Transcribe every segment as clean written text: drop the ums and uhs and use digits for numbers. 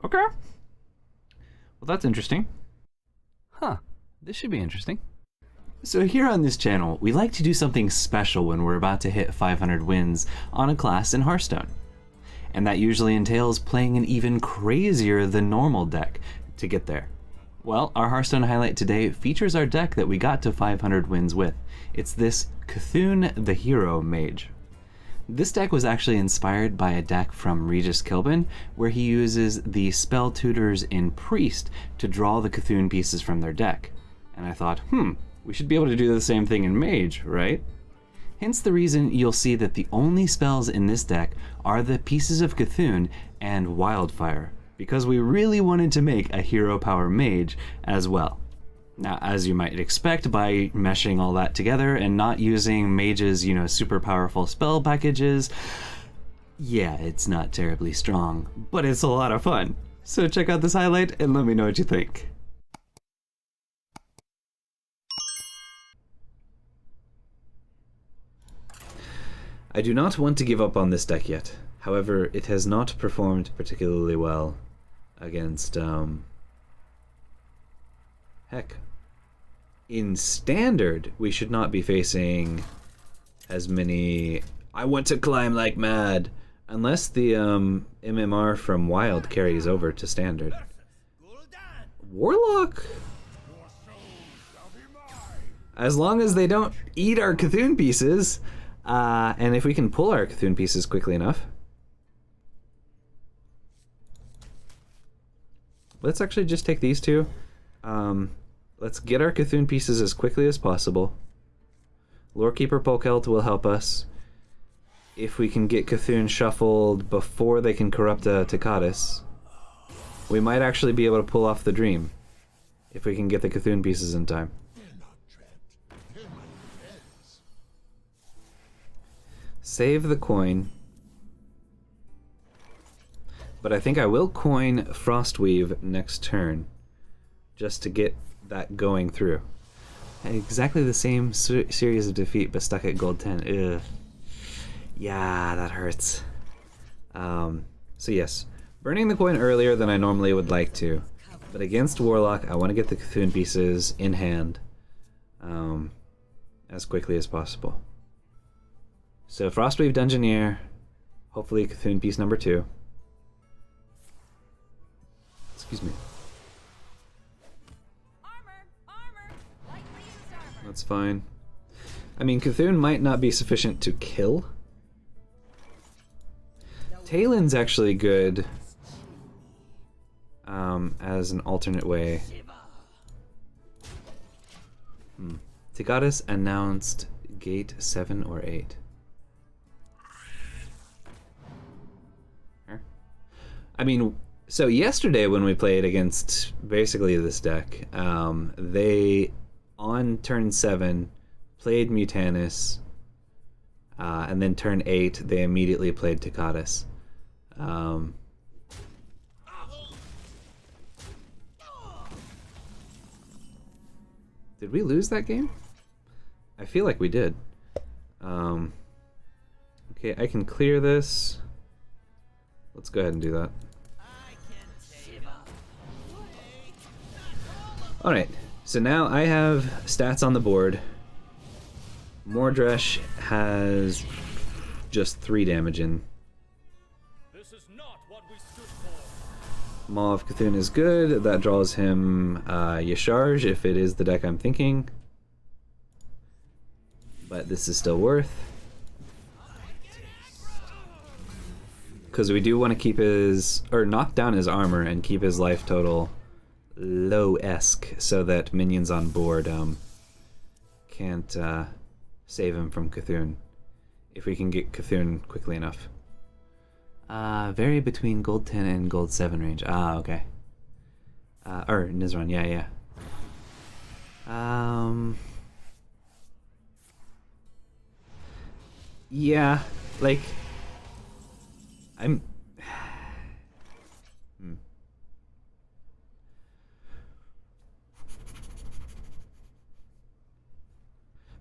Okay. Well, that's interesting. Huh. This should be interesting. So here on this channel, we like to do something special when we're about to hit 500 wins on a class in Hearthstone. And that usually entails playing an even crazier than normal deck to get there. Well, our Hearthstone highlight today features our deck that we got to 500 wins with. It's this C'Thun the Hero Mage. This deck was actually inspired by a deck from Regis Kilbin, where he uses the spell tutors in Priest to draw the C'Thun pieces from their deck. And I thought, we should be able to do the same thing in Mage, right? Hence the reason you'll see that the only spells in this deck are the pieces of C'Thun and Wildfire, because we really wanted to make a hero power mage as well. Now, as you might expect, by meshing all that together and not using mage's, super powerful spell packages, yeah, it's not terribly strong, but it's a lot of fun. So check out this highlight and let me know what you think. I do not want to give up on this deck yet. However, it has not performed particularly well against, heck. In Standard, we should not be facing as many I want to climb like mad, unless the MMR from Wild carries over to Standard. Warlock? As long as they don't eat our C'Thun pieces, and if we can pull our C'Thun pieces quickly enough. Let's actually just take these two. Let's get our C'Thun pieces as quickly as possible. Lorekeeper Polkelt will help us. If we can get C'Thun shuffled before they can corrupt a Takatis, we might actually be able to pull off the dream. If we can get the C'Thun pieces in time. Save the coin. But I think I will coin Frostweave next turn, just to get that going through. Exactly the same series of defeat, but stuck at gold 10. Ugh. Yeah, that hurts. So yes, burning the coin earlier than I normally would like to, but against Warlock, I want to get the C'Thun pieces in hand as quickly as possible. So Frostweave Dungeoneer, hopefully C'Thun piece number 2. Excuse me. That's fine. I mean, C'Thun might not be sufficient to kill. Talon's actually good as an alternate way. Takatis announced gate 7 or 8. I mean, so yesterday when we played against basically this deck, they, on turn 7, played Mutanus, and then turn 8, they immediately played Takatis. Did we lose that game? I feel like we did. Okay, I can clear this. Let's go ahead and do that. Alright, so now I have stats on the board. Mordresh has just 3 damage in. This is not what we stood for. Maw of C'Thun is good. That draws him Yasharj if it is the deck I'm thinking. But this is still worth. Because we do want to keep his, or knock down his armor and keep his life total low-esque so that minions on board can't save him from C'Thun if we can get C'Thun quickly enough. Vary between gold 10 and gold 7 range. Okay. Or Nizran, yeah. Yeah, like, I'm...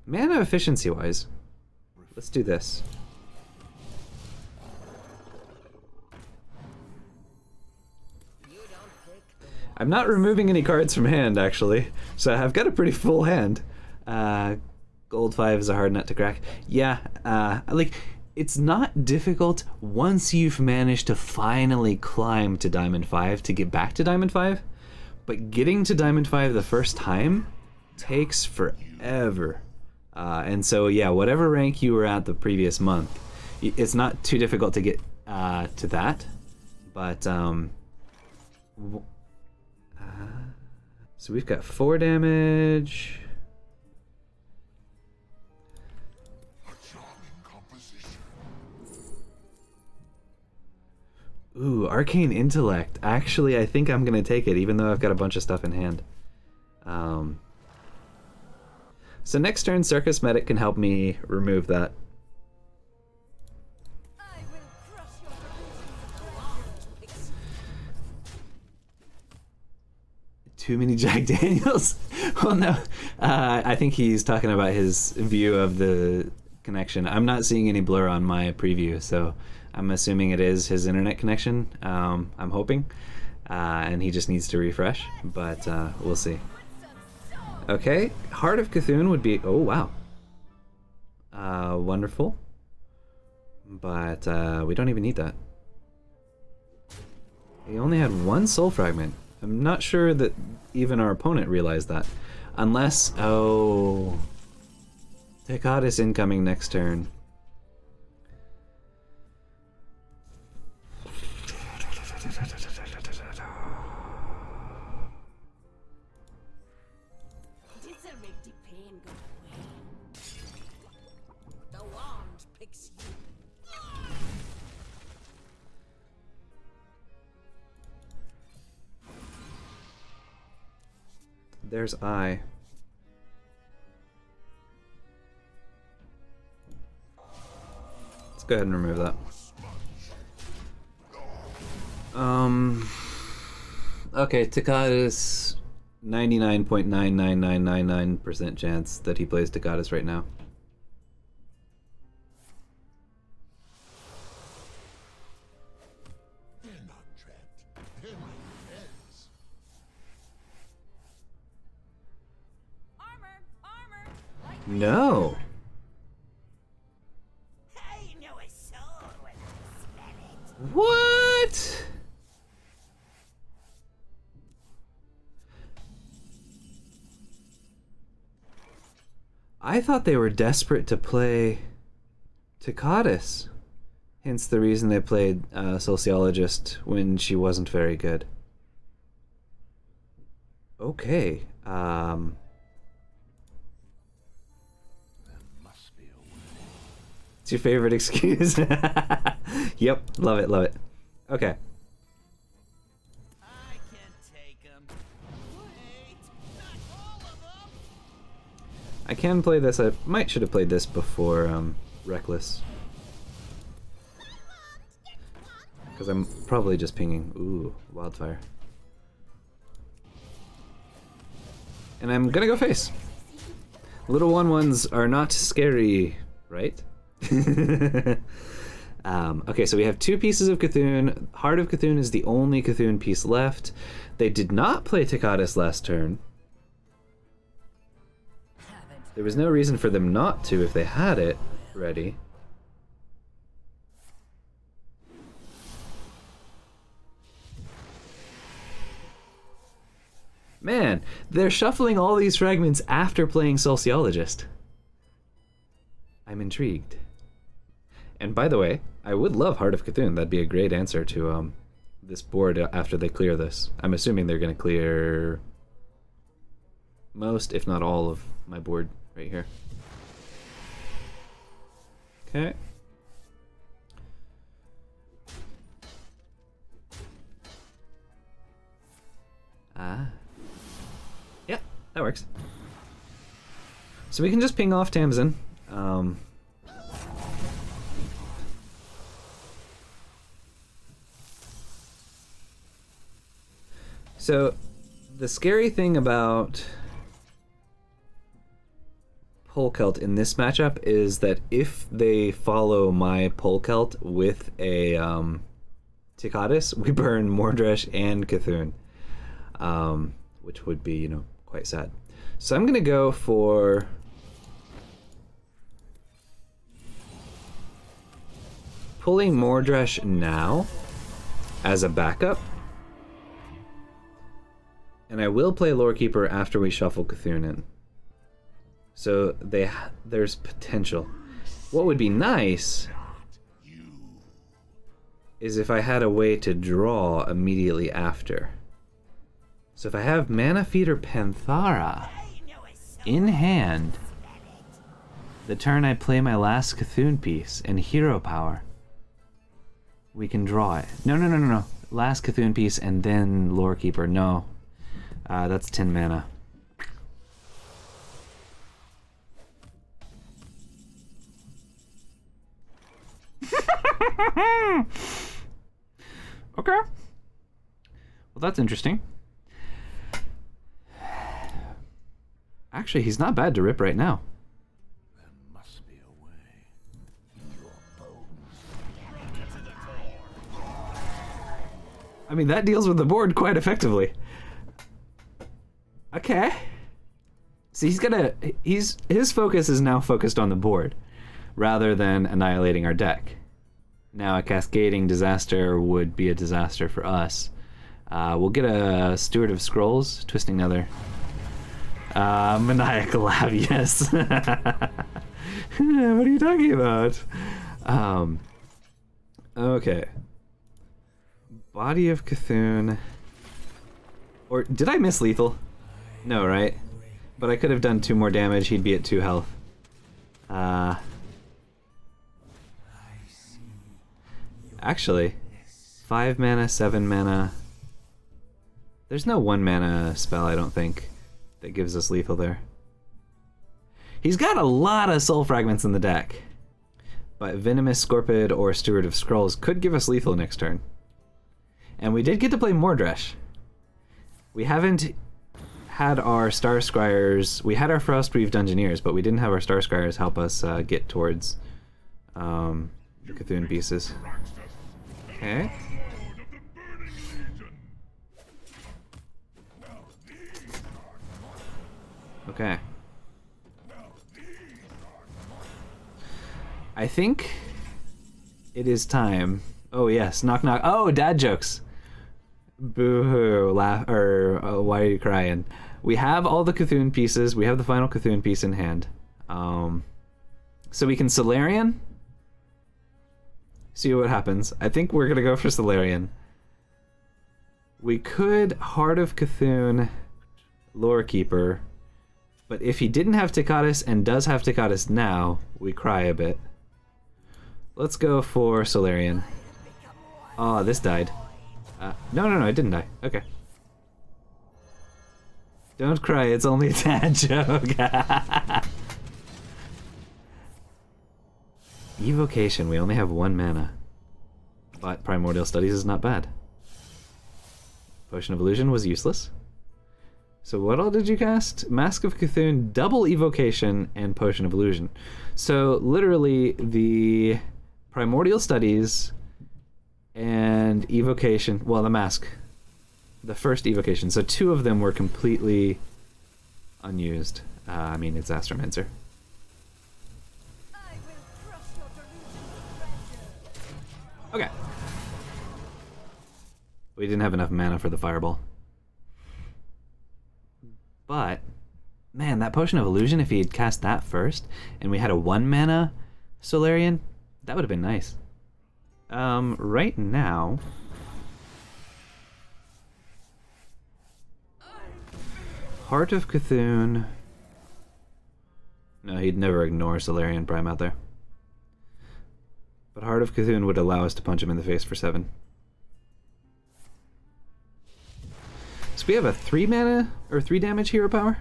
Mana efficiency-wise, let's do this. I'm not removing any cards from hand, actually, so I've got a pretty full hand. Gold 5 is a hard nut to crack. Yeah, like, it's not difficult once you've managed to finally climb to Diamond 5 to get back to Diamond 5, but getting to Diamond 5 the first time takes forever. And so, yeah, whatever rank you were at the previous month, it's not too difficult to get to that, but so we've got 4 damage. Ooh, Arcane Intellect. Actually, I think I'm gonna take it, even though I've got a bunch of stuff in hand. So next turn, Circus Medic can help me remove that. Too many Jack Daniels? Well, no. I think he's talking about his view of the connection. I'm not seeing any blur on my preview, so I'm assuming it is his internet connection. I'm hoping. And he just needs to refresh, but we'll see. Okay, Heart of C'Thun would be... Oh, wow. Wonderful. But we don't even need that. He only had 1 soul fragment. I'm not sure that even our opponent realized that. Unless... Oh... Tekadis incoming next turn. There's I. Let's go ahead and remove that. Okay, Tekadis, 99.99999% chance that he plays Tekadis right now. No. What? I thought they were desperate to play Tekadis. Hence the reason they played Sociologist when she wasn't very good. Okay. It's your favorite excuse. Yep, love it, love it. Okay. I can take him. Wait, not all of them. I can play this. I might should have played this before Reckless. Because I'm probably just pinging. Ooh, Wildfire. And I'm gonna go face. Little 1/1s are not scary, right? Okay, so we have 2 pieces of C'Thun. Heart of C'Thun is the only C'Thun piece left. They did not play Tekadis last turn. There was no reason for them not to if they had it ready. Man, they're shuffling all these fragments after playing Sociologist. I'm intrigued. And by the way, I would love Heart of C'Thun. That'd be a great answer to this board after they clear this. I'm assuming they're going to clear most, if not all, of my board right here. Okay. Yep, that works. So we can just ping off Tamsin. So the scary thing about Polkelt in this matchup is that if they follow my Polkelt with a Tekadis, we burn Mordresh and C'Thun. which would be, you know, quite sad. So I'm gonna go for pulling Mordresh now as a backup, and I will play Lorekeeper after we shuffle C'Thun in. So there's potential. What would be nice is if I had a way to draw immediately after. So if I have Mana Feeder Panthara in hand, the turn I play my last C'Thun piece and hero power, we can draw it. No. Last C'Thun piece and then Lorekeeper. No. That's 10 mana. Okay. Well, that's interesting. Actually, he's not bad to rip right now. There must be a way. I mean, that deals with the board quite effectively. Okay. See, his focus is now focused on the board, rather than annihilating our deck. Now, a cascading disaster would be a disaster for us. We'll get a Steward of Scrolls, Twisting Nether. Maniacal Lab, yes. What are you talking about? Okay. Body of C'Thun. Or did I miss lethal? No, right? But I could have done 2 more damage. He'd be at 2 health. Actually, 5 mana, 7 mana. There's no 1 mana spell, I don't think, that gives us lethal there. He's got a lot of soul fragments in the deck. But Venomous Scorpid or Steward of Scrolls could give us lethal next turn. And we did get to play Mordresh. We haven't had our Star Scryers. We had our Frostweave Dungeoneers, but we didn't have our Star Scryers help us get towards the C'Thun pieces. Okay. Okay. I think it is time. Oh yes, knock knock. Oh, dad jokes. Boo-hoo, laugh, or why are you crying? We have all the C'Thun pieces. We have the final C'Thun piece in hand. So we can Solarian. See what happens. I think we're gonna go for Solarian. We could Heart of C'Thun, Lorekeeper, but if he didn't have Takatis and does have Takatis now, we cry a bit. Let's go for Solarian. Oh, this died. No, it didn't die. Okay. Don't cry, it's only a dad joke. Evocation, we only have 1 mana. But Primordial Studies is not bad. Potion of Illusion was useless. So what all did you cast? Mask of C'Thun, double Evocation, and Potion of Illusion. So literally the Primordial Studies and Evocation, well, the Mask, the first Evocation. So 2 of them were completely unused. I mean, it's Astromancer. Okay. We didn't have enough mana for the Fireball. But, man, that Potion of Illusion, if he had cast that first, and we had a 1 mana Solarian, that would have been nice. Right now... Heart of C'Thun... No, he'd never ignore Solarian Prime out there. But Heart of C'Thun would allow us to punch him in the face for 7. So we have a 3 mana, or 3 damage hero power?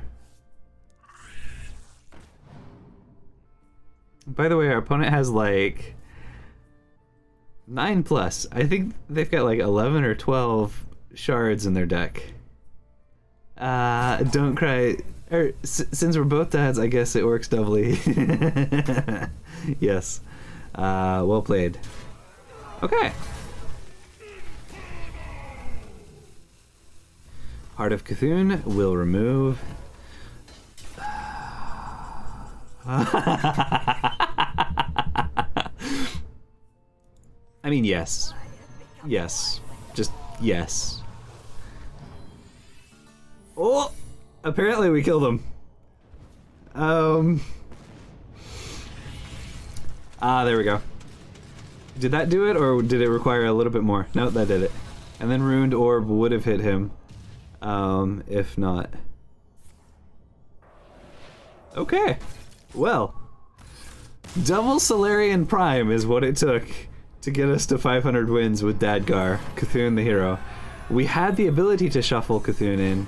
By the way, our opponent has like 9+. I think they've got like 11 or 12 shards in their deck. Don't cry. Since we're both dads, I guess it works doubly. Yes. Well played. Okay. Heart of C'Thun will remove... I mean, yes. Yes. Just yes. Oh! Apparently we killed him. There we go. Did that do it, or did it require a little bit more? No, that did it. And then Ruined Orb would have hit him. If not. Okay. Well. Double Solarian Prime is what it took to get us to 500 wins with Dadgar, C'Thun the Hero. We had the ability to shuffle C'Thun in.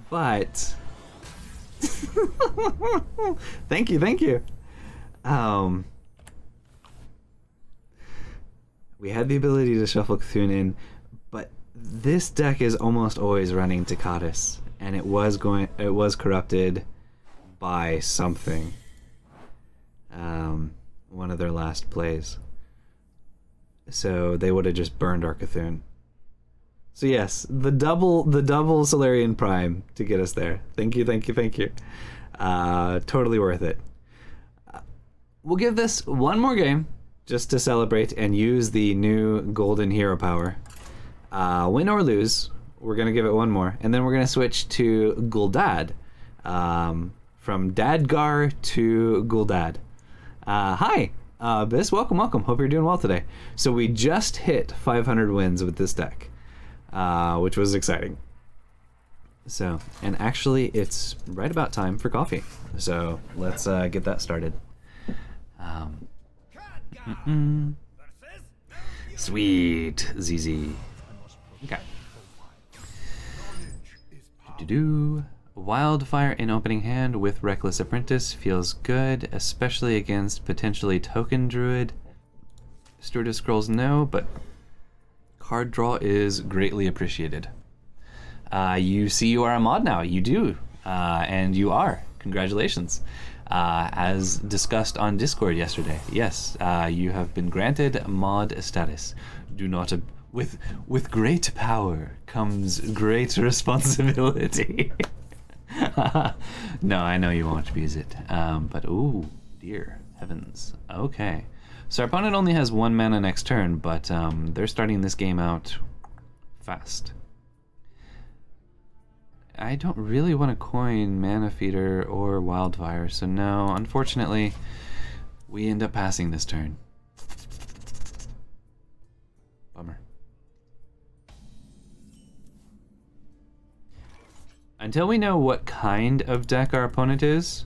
But... thank you, thank you. We had the ability to shuffle C'Thun in, but this deck is almost always running Takatis, and it was corrupted by something. One of their last plays. So they would have just burned our C'Thun. So yes, the double Solarian Prime to get us there. Thank you, thank you, thank you. Totally worth it. We'll give this one more game just to celebrate and use the new golden hero power. Win or lose, we're gonna give it one more, and then we're gonna switch to Guldad. From Dadgar to Guldad. Hi, Biss, welcome. Hope you're doing well today. So we just hit 500 wins with this deck. Which was exciting. So, and actually it's right about time for coffee. So let's get that started. Sweet, ZZ. Okay. Wildfire in opening hand with Reckless Apprentice feels good, especially against potentially Token Druid. Steward of Scrolls, no, but card draw is greatly appreciated. You see you are a mod now. You do. And you are. Congratulations. As discussed on Discord yesterday. Yes, you have been granted mod status. Do not... with great power comes great responsibility. No, I know you won't abuse it. But, ooh, dear heavens. Okay. So our opponent only has 1 mana next turn, but they're starting this game out fast. I don't really want to coin Mana Feeder or Wildfire, so no, unfortunately, we end up passing this turn. Bummer. Until we know what kind of deck our opponent is,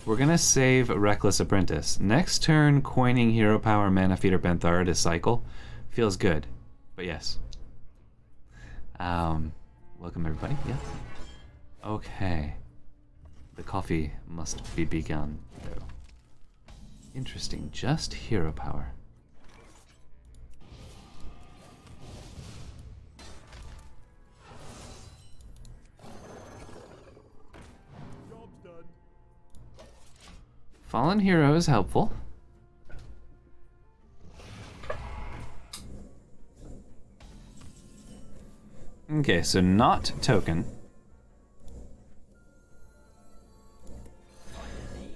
we're gonna save Reckless Apprentice. Next turn, coining Hero Power, Mana Feeder, Benthara to cycle feels good, but yes. Welcome everybody, yes. Okay. The coffee must be begun, though. Interesting, just Hero Power. Fallen Hero is helpful. Okay, so not token.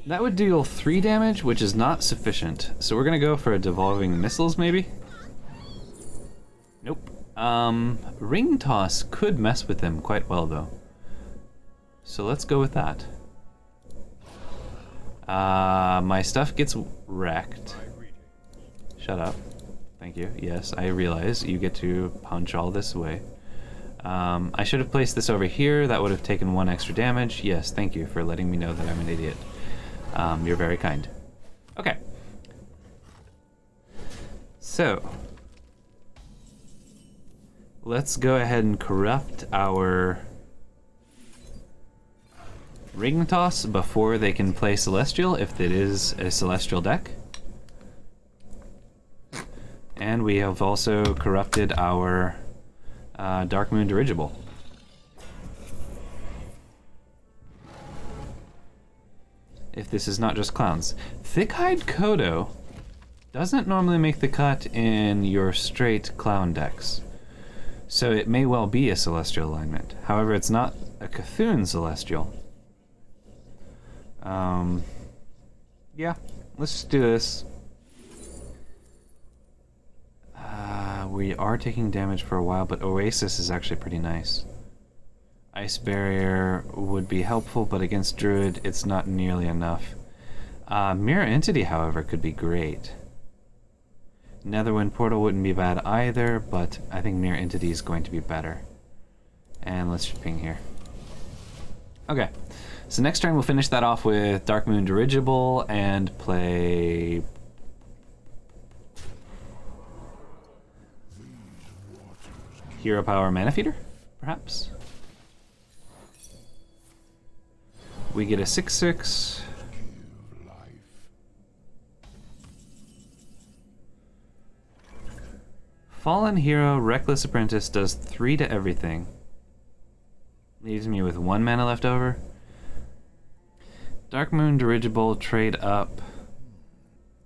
That would deal 3 damage, which is not sufficient. So we're gonna go for a Devolving Missiles, maybe? Nope. Ring Toss could mess with them quite well, though. So let's go with that. My stuff gets wrecked. Shut up. Thank you. Yes, I realize you get to punch all this away. I should have placed this over here. That would have taken 1 extra damage. Yes, thank you for letting me know that I'm an idiot. You're very kind. Okay. So, let's go ahead and corrupt our Ring Toss before they can play Celestial, if it is a Celestial deck. And we have also corrupted our Darkmoon Dirigible. If this is not just clowns. Thick-Hide Kodo doesn't normally make the cut in your straight clown decks. So it may well be a Celestial alignment. However, it's not a C'Thun Celestial. Yeah, let's just do this. We are taking damage for a while, but Oasis is actually pretty nice. Ice Barrier would be helpful, but against Druid, it's not nearly enough. Mirror Entity, however, could be great. Netherwind Portal wouldn't be bad either, but I think Mirror Entity is going to be better. And let's just ping here. Okay, so next turn we'll finish that off with Darkmoon Dirigible and play... Hero Power Mana Feeder, perhaps? We get a 6/6. Fallen Hero, Reckless Apprentice does 3 to everything. Leaves me with 1 mana left over. Darkmoon Dirigible, trade up.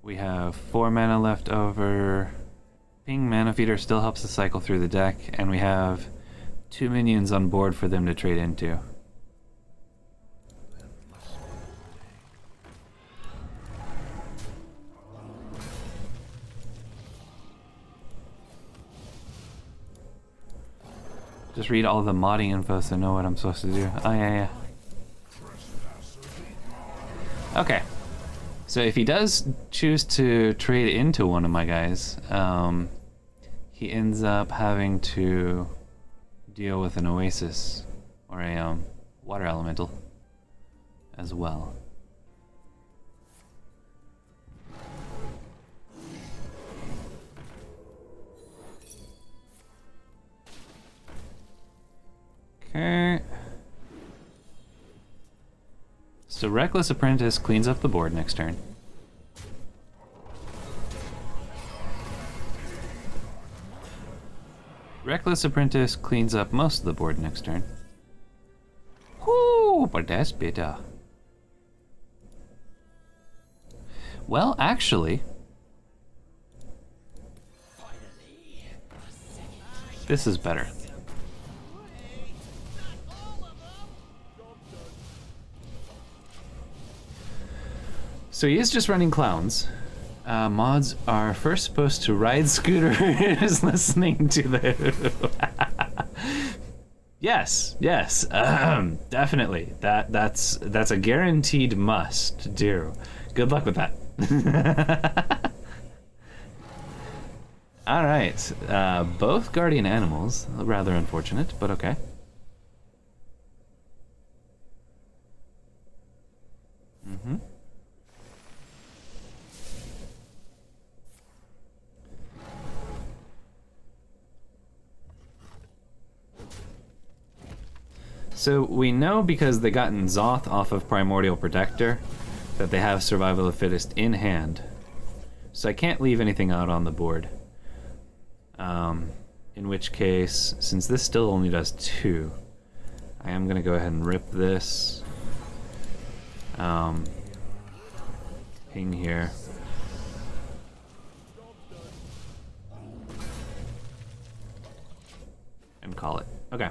We have 4 mana left over. Ping Mana Feeder still helps us cycle through the deck, and we have 2 minions on board for them to trade into. Just read all the modding info so I know what I'm supposed to do. Oh, yeah. Okay. So if he does choose to trade into one of my guys, he ends up having to deal with an Oasis or a Water Elemental as well. Okay. So Reckless Apprentice cleans up the board next turn. Reckless Apprentice cleans up most of the board next turn. Whoo, but that's better. Well, actually, this is better. So he is just running clowns. Mods are first supposed to ride scooters listening to the... Yes, definitely. That's a guaranteed must do. Good luck with that. All right, both guardian animals. Rather unfortunate, but okay. So we know because they gotten C'Thun off of Primordial Protector that they have Survival of the Fittest in hand. So I can't leave anything out on the board. In which case, since this still only does 2, I am going to go ahead and rip this. Ping here. And call it. Okay.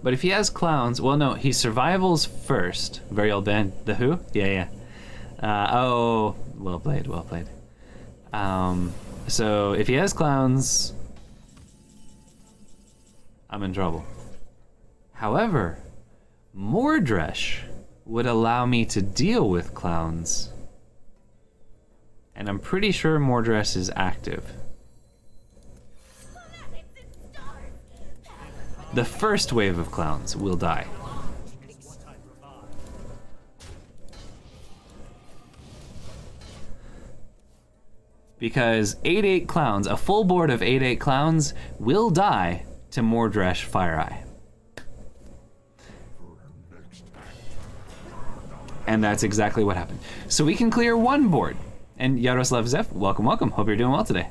But if he has clowns, well, no, he survivals first. Very old band. The Who? Yeah. Oh, well played, well played. So if he has clowns, I'm in trouble. However, Mordresh would allow me to deal with clowns. And I'm pretty sure Mordresh is active. The first wave of clowns will die. Because 8/8 clowns, a full board of 8/8 clowns will die to Mordresh Fire Eye. And that's exactly what happened. So we can clear one board. And Yaroslav Zev, welcome, welcome. Hope you're doing well today.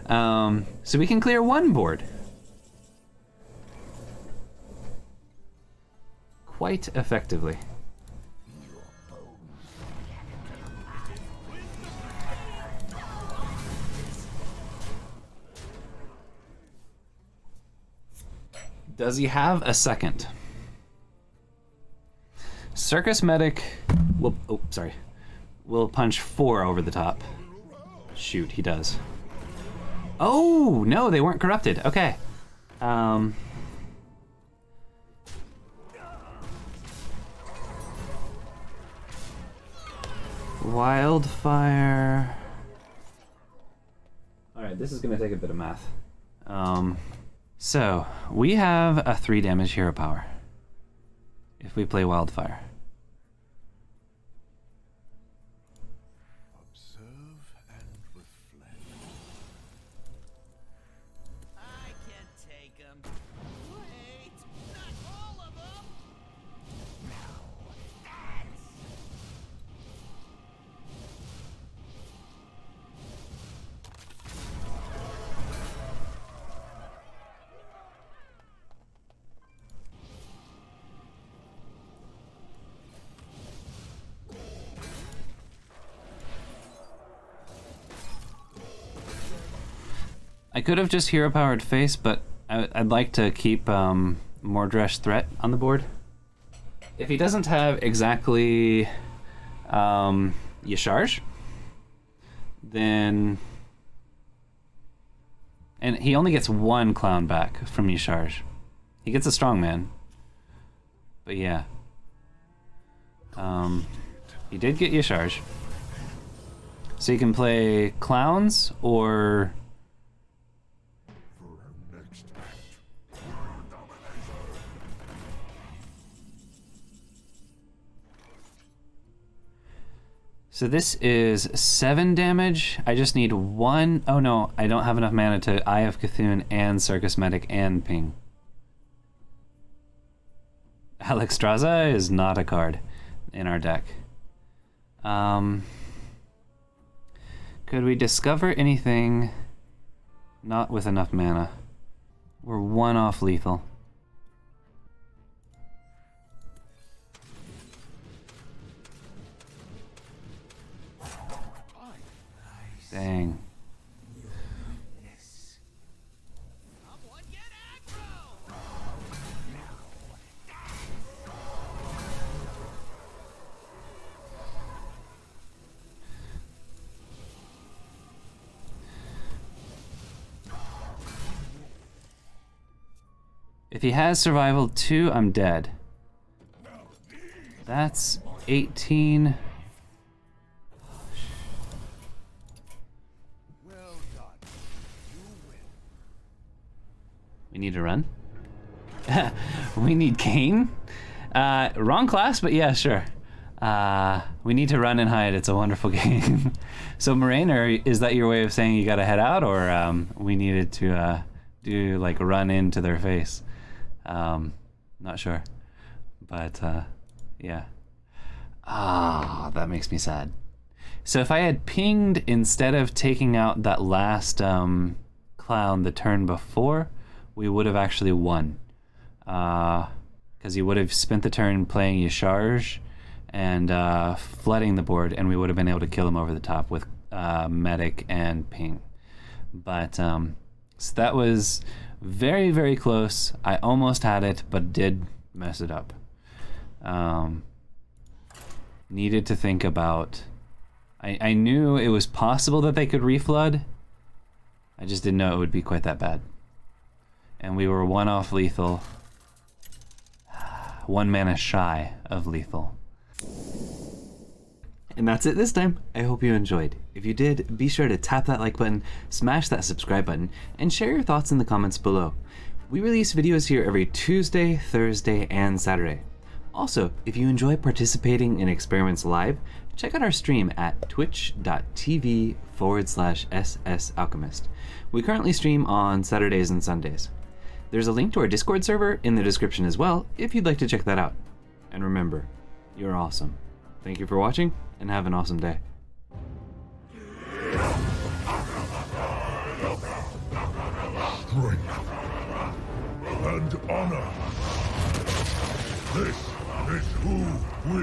So we can clear one board. Quite effectively. Does he have a second? Circus Medic will... Oh, sorry. Will punch 4 over the top. Shoot, he does. Oh, no, they weren't corrupted. Okay. Wildfire. Alright, this is going to take a bit of math. So, we have a 3 damage hero power if we play Wildfire. Observe and reflect. I can take them. Wait, not all of them. I could have just hero powered face, but I'd like to keep Mordresh threat on the board. If he doesn't have exactly Yasharj, then... And he only gets 1 clown back from Yasharj. He gets a strongman. But yeah. He did get Yasharj. So you can play clowns or... So this is 7 damage. I just need 1. Oh no, I don't have enough mana to Eye of C'Thun and Circus Medic and Ping. Alexstrasza is not a card in our deck. Could we discover anything not with enough mana? We're 1 off lethal. Dang. Someone get aggro. If he has survival 2, I'm dead. That's 18. Well done. You win. We need to run? We need Kane? Wrong class, but yeah, sure. We need to run and hide. It's a wonderful game. So, Moraine, is that your way of saying you gotta head out, or we needed to do like run into their face? Not sure. But yeah. That makes me sad. So if I had pinged instead of taking out that last clown the turn before, we would have actually won. Because he would have spent the turn playing Yasharj and flooding the board, and we would have been able to kill him over the top with Medic and Ping. But so that was very, very close. I almost had it, but did mess it up. Needed to think about... I knew it was possible that they could reflood. I just didn't know it would be quite that bad. And we were 1 off lethal. 1 mana shy of lethal. And that's it this time. I hope you enjoyed. If you did, be sure to tap that like button, smash that subscribe button, and share your thoughts in the comments below. We release videos here every Tuesday, Thursday, and Saturday. Also, if you enjoy participating in experiments live, check out our stream at twitch.tv/SSAlchemist. We currently stream on Saturdays and Sundays. There's a link to our Discord server in the description as well, if you'd like to check that out. And remember, you're awesome. Thank you for watching, and have an awesome day. Strength and honor. This is who we